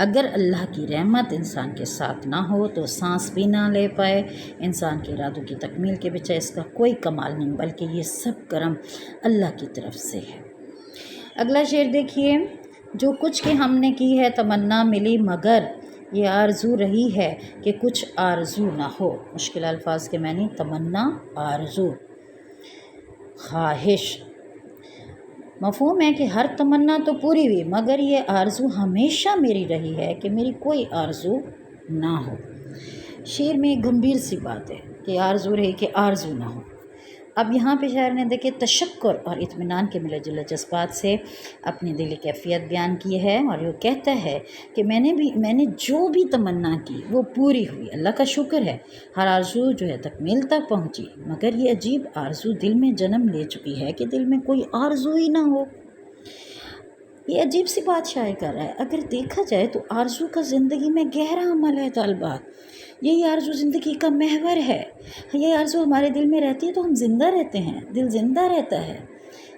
اگر اللہ کی رحمت انسان کے ساتھ نہ ہو تو سانس بھی نہ لے پائے۔ انسان کے ارادوں کی تکمیل کے بجائے اس کا کوئی کمال نہیں، بلکہ یہ سب کرم اللہ کی طرف سے ہے۔ اگلا شعر دیکھیے، جو کچھ کہ ہم نے کی ہے تمنا ملی، مگر یہ آرزو رہی ہے کہ کچھ آرزو نہ ہو۔ مشکل الفاظ کے معنی تمنا، آرزو، خواہش۔ مفہوم ہے کہ ہر تمنا تو پوری ہوئی، مگر یہ آرزو ہمیشہ میری رہی ہے کہ میری کوئی آرزو نہ ہو۔ شعر میں ایک گمبھیر سی بات ہے کہ آرزو رہی کہ آرزو نہ ہو۔ اب یہاں پہ شاعر نے دیکھے تشکر اور اطمینان کے ملے جلے جذبات سے اپنی دلی کیفیت بیان کی ہے، اور وہ کہتا ہے کہ میں نے جو بھی تمنا کی وہ پوری ہوئی، اللہ کا شکر ہے۔ ہر آرزو جو ہے تکمیل تک پہنچی، مگر یہ عجیب آرزو دل میں جنم لے چکی ہے کہ دل میں کوئی آرزو ہی نہ ہو۔ یہ عجیب سی بات شاعر کر رہا ہے۔ اگر دیکھا جائے تو آرزو کا زندگی میں گہرا عمل ہے طالبات۔ یہی آرزو زندگی کا محور ہے۔ یہ آرزو ہمارے دل میں رہتی ہے تو ہم زندہ رہتے ہیں، دل زندہ رہتا ہے۔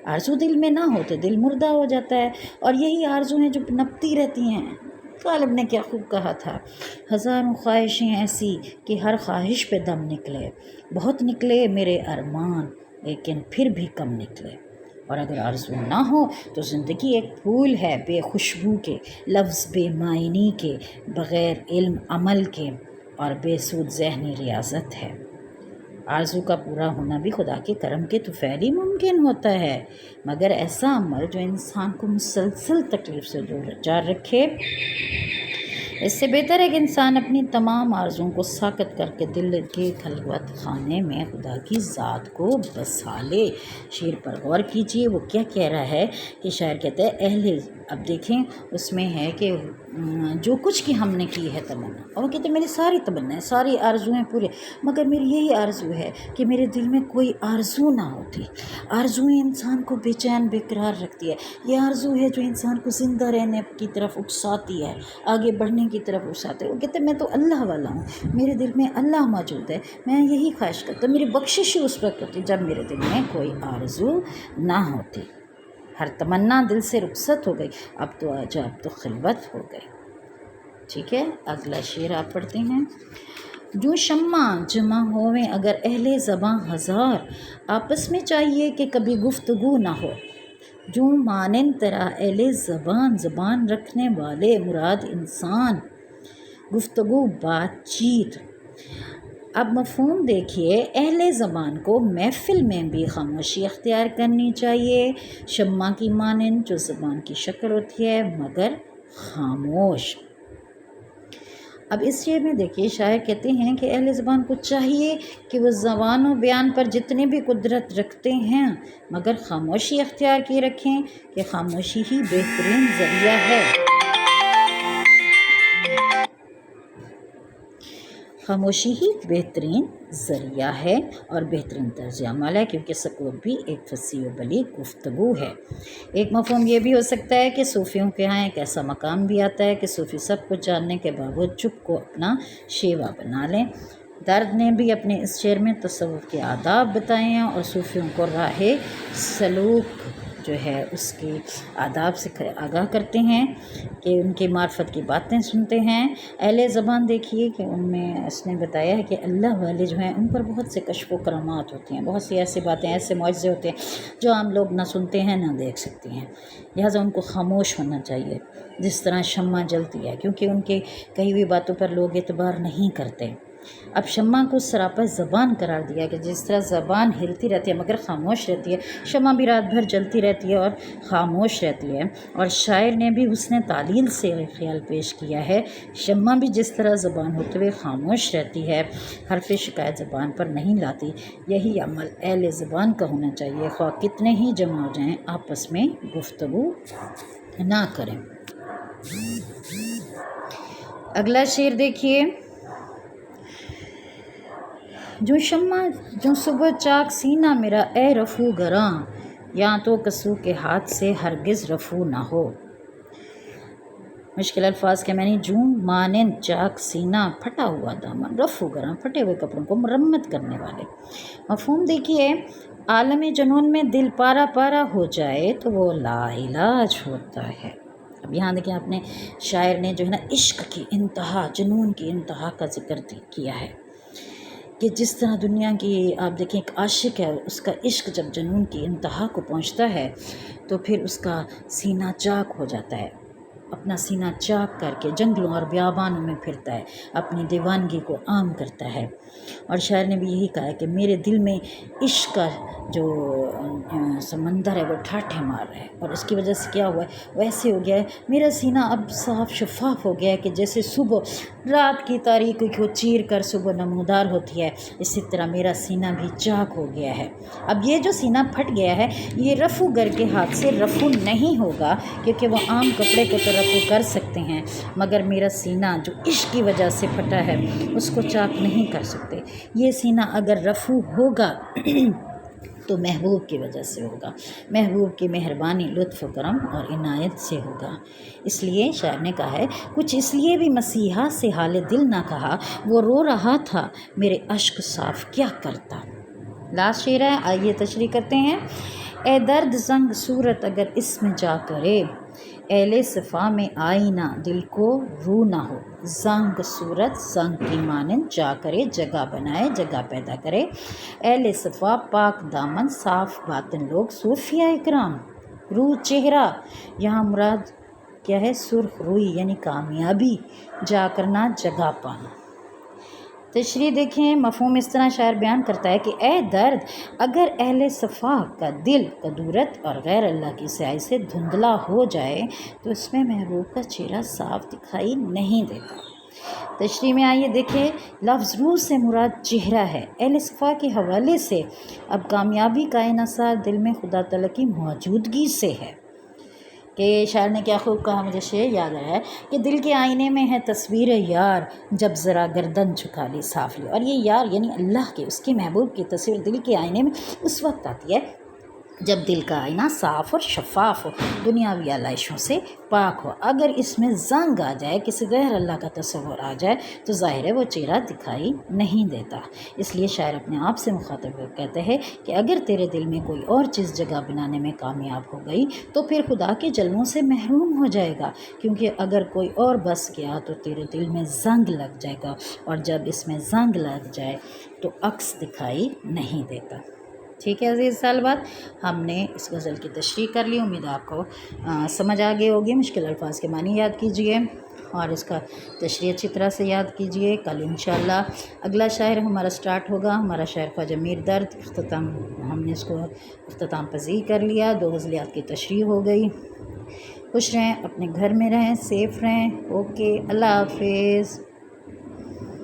آرزو دل میں نہ ہو تو دل مردہ ہو جاتا ہے، اور یہی آرزو ہیں جو نپتی رہتی ہیں۔ غالب نے کیا خوب کہا تھا، ہزاروں خواہشیں ایسی کہ ہر خواہش پہ دم نکلے، بہت نکلے میرے ارمان لیکن پھر بھی کم نکلے۔ اور اگر آرزو نہ ہو تو زندگی ایک پھول ہے بے خوشبو کے، لفظ بے معنی کے، بغیر علم عمل کے، اور بے سود ذہنی ریاضت ہے۔ آرزو کا پورا ہونا بھی خدا کے کرم کے طفیل ہی ممکن ہوتا ہے، مگر ایسا عمل جو انسان کو مسلسل تکلیف سے دور چار رکھے، اس سے بہتر ہے کہ انسان اپنی تمام آرزوؤں کو ساکت کر کے دل کے خلوت خانے میں خدا کی ذات کو بسا لے۔ شعر پر غور کیجیے، وہ کیا کہہ رہا ہے کہ شاعر کہتا ہے اب دیکھیں اس میں ہے کہ جو کچھ کی ہم نے کی ہے تمنا، اور وہ کہتے ہیں میری ساری تمنا ہے، ساری آرزویں پورے، مگر میری یہی آرزو ہے کہ میرے دل میں کوئی آرزو نہ ہوتی۔ آرزویں انسان کو بے چین بے قرار رکھتی ہے۔ یہ آرزو ہے جو انسان کو زندہ رہنے کی طرف اکساتی ہے، آگے بڑھنے کی طرف اکساتے ہیں۔ وہ کہتے ہیں میں تو اللہ والا ہوں، میرے دل میں اللہ موجود ہے، میں یہی خواہش کرتا ہوں، میری بخشش ہی اس وقت ہوتی جب میرے دل میں کوئی آرزو نہ ہوتی۔ ہر تمنا دل سے رخصت ہو گئی، اب تو خلوت ہو گئی۔ ٹھیک ہے، اگلا شعر آپ پڑھتے ہیں۔ جو شمع جمع ہوئیں اگر اہل زباں ہزار، آپس میں چاہیے کہ کبھی گفتگو نہ ہو۔ جو مانند تیرا اہل زبان رکھنے والے مراد انسان، گفتگو بات چیت۔ اب مفہوم دیکھیے، اہل زبان کو محفل میں بھی خاموشی اختیار کرنی چاہیے، شمع کی مانند جو زبان کی شکل ہوتی ہے مگر خاموش۔ اب اس شعر میں دیکھیے شاعر کہتے ہیں کہ اہل زبان کو چاہیے کہ وہ زبان و بیان پر جتنے بھی قدرت رکھتے ہیں مگر خاموشی اختیار کی رکھیں کہ خاموشی ہی بہترین ذریعہ ہے۔ خاموشی ہی بہترین ذریعہ ہے اور بہترین طرز عمل ہے، کیونکہ سکوت بھی ایک فصیح و بلیغ گفتگو ہے۔ ایک مفہوم یہ بھی ہو سکتا ہے کہ صوفیوں کے ہاں ایک ایسا مقام بھی آتا ہے کہ صوفی سب کچھ جاننے کے باوجود چپ کو اپنا شیوا بنا لیں۔ درد نے بھی اپنے اس شعر میں تصوف کے آداب بتائے ہیں اور صوفیوں کو راہ سلوک جو ہے اس کی آداب سے آگاہ کرتے ہیں کہ ان کی معرفت کی باتیں سنتے ہیں۔ اہل زبان دیکھیے کہ ان میں اس نے بتایا ہے کہ اللہ والے جو ہیں ان پر بہت سے کشف و کرامات ہوتی ہیں، بہت سی ایسی باتیں، ایسے معجزے ہوتے ہیں جو عام لوگ نہ سنتے ہیں نہ دیکھ سکتے ہیں، لہٰذا ان کو خاموش ہونا چاہیے جس طرح شمع جلتی ہے، کیونکہ ان کی کہی ہوئی باتوں پر لوگ اعتبار نہیں کرتے۔ اب شمع کو سراپا زبان قرار دیا کہ جس طرح زبان ہلتی رہتی ہے مگر خاموش رہتی ہے، شمع بھی رات بھر جلتی رہتی ہے اور خاموش رہتی ہے۔ اور شاعر نے بھی حسن تعلیل سے خیال پیش کیا ہے، شمع بھی جس طرح زبان ہوتے ہوئے خاموش رہتی ہے، حرف شکایت زبان پر نہیں لاتی، یہی عمل اہل زبان کا ہونا چاہیے، خواہ کتنے ہی جمع ہو جائیں آپس میں گفتگو نہ کریں۔ اگلا شعر دیکھیے۔ جو شمع جو صبح چاک سینہ میرا اے رفو گراں، یا تو کسو کے ہاتھ سے ہرگز رفو نہ ہو۔ مشکل الفاظ کے معنی جو مانند چاک سینہ، پھٹا ہوا دامن، رفو گراں پھٹے ہوئے کپڑوں کو مرمت کرنے والے۔ مفہوم دیکھیے، عالم جنون میں دل پارا پارا ہو جائے تو وہ لا علاج ہوتا ہے۔ اب یہاں دیکھیں اپنے شاعر نے جو ہے نا عشق کی انتہا، جنون کی انتہا کا ذکر کیا ہے کہ جس طرح دنیا کی آپ دیکھیں ایک عاشق ہے، اس کا عشق جب جنون کی انتہا کو پہنچتا ہے تو پھر اس کا سینہ چاک ہو جاتا ہے، اپنا سینہ چاک کر کے جنگلوں اور بیابانوں میں پھرتا ہے، اپنی دیوانگی کو عام کرتا ہے۔ اور شاعر نے بھی یہی کہا ہے کہ میرے دل میں عشق کا جو سمندر ہے وہ ٹھاٹھے مار رہا ہے، اور اس کی وجہ سے کیا ہوا ہے، ویسے ہو گیا ہے میرا سینہ اب صاف شفاف ہو گیا ہے کہ جیسے صبح رات کی تاریکی کو چیر کر صبح نمودار ہوتی ہے، اسی طرح میرا سینہ بھی چاک ہو گیا ہے۔ اب یہ جو سینہ پھٹ گیا ہے یہ رفو گر کے ہاتھ سے رفو نہیں ہوگا، کیونکہ وہ عام کپڑے کو تو رفو کر سکتے ہیں، مگر میرا سینہ جو عشق کی وجہ سے پھٹا ہے اس کو چاک نہیں کر سکتے۔ یہ سینہ اگر رفو ہوگا تو محبوب کی وجہ سے ہوگا، محبوب کی مہربانی، لطف و کرم اور عنایت سے ہوگا۔ اس لیے شاعر نے کہا ہے کچھ اس لیے بھی مسیحا سے حال دل نہ کہا، وہ رو رہا تھا میرے اشک صاف کیا کرتا۔ لاسٹ شعر ہے، آئیے تشریح کرتے ہیں۔ اے درد زنگ صورت اگر اس میں جا کرے، اہل صفا میں آئینہ دل کو رو نہ ہو، زنگ صورت زنگ کی مانند جا کرے، جگہ بنائے جگہ پیدا کرے، اہل صفا پاک دامن صاف باطن لوگ صوفیہ اکرام، رو چہرہ یہاں مراد کیا ہے، سرخ روئی یعنی کامیابی، جا کرنا جگہ پانا۔ تشریح دیکھیں، مفہوم اس طرح شاعر بیان کرتا ہے کہ اے درد اگر اہل صفا کا دل قدورت اور غیر اللہ کی سیاہی سے دھندلا ہو جائے تو اس میں محبوب کا چہرہ صاف دکھائی نہیں دیتا۔ تشریح میں آئیے دیکھیں، لفظ روح سے مراد چہرہ ہے، اہل صفا کے حوالے سے اب کامیابی کا انحصار دل میں خدا تعالیٰ کی موجودگی سے ہے۔ کہ شاعر نے کیا خوب کہا، مجھے شعر یاد آیا ہے کہ دل کے آئینے میں ہے تصویر یار، جب ذرا گردن جھکا لی صاف لی۔ اور یہ یار یعنی اللہ کے، اس کے محبوب کی تصویر دل کے آئینے میں اس وقت آتی ہے جب دل کا آئینہ صاف اور شفاف ہو، دنیاوی آلائشوں سے پاک ہو۔ اگر اس میں زنگ آ جائے، کسی غیر اللہ کا تصور آ جائے تو ظاہر ہے وہ چہرہ دکھائی نہیں دیتا۔ اس لیے شاعر اپنے آپ سے مخاطب ہو کہتے ہیں کہ اگر تیرے دل میں کوئی اور چیز جگہ بنانے میں کامیاب ہو گئی تو پھر خدا کے جلووں سے محروم ہو جائے گا، کیونکہ اگر کوئی اور بس گیا تو تیرے دل میں زنگ لگ جائے گا، اور جب اس میں زنگ لگ جائے تو عکس دکھائی نہیں دیتا۔ ٹھیک ہے عزیز طالبات، ہم نے اس غزل کی تشریح کر لی، امید آپ کو سمجھ آ گئی ہوگی۔ مشکل الفاظ کے معنی یاد کیجئے اور اس کا تشریح اچھی طرح سے یاد کیجئے۔ کل انشاءاللہ اگلا شاعر ہمارا سٹارٹ ہوگا، ہمارا شاعر خواجہ میر درد۔ اختتام ہم نے اس کو اختتام پذیر کر لیا، 2 غزلیات کی تشریح ہو گئی۔ خوش رہیں، اپنے گھر میں رہیں، سیف رہیں۔ اوکے، اللہ حافظ۔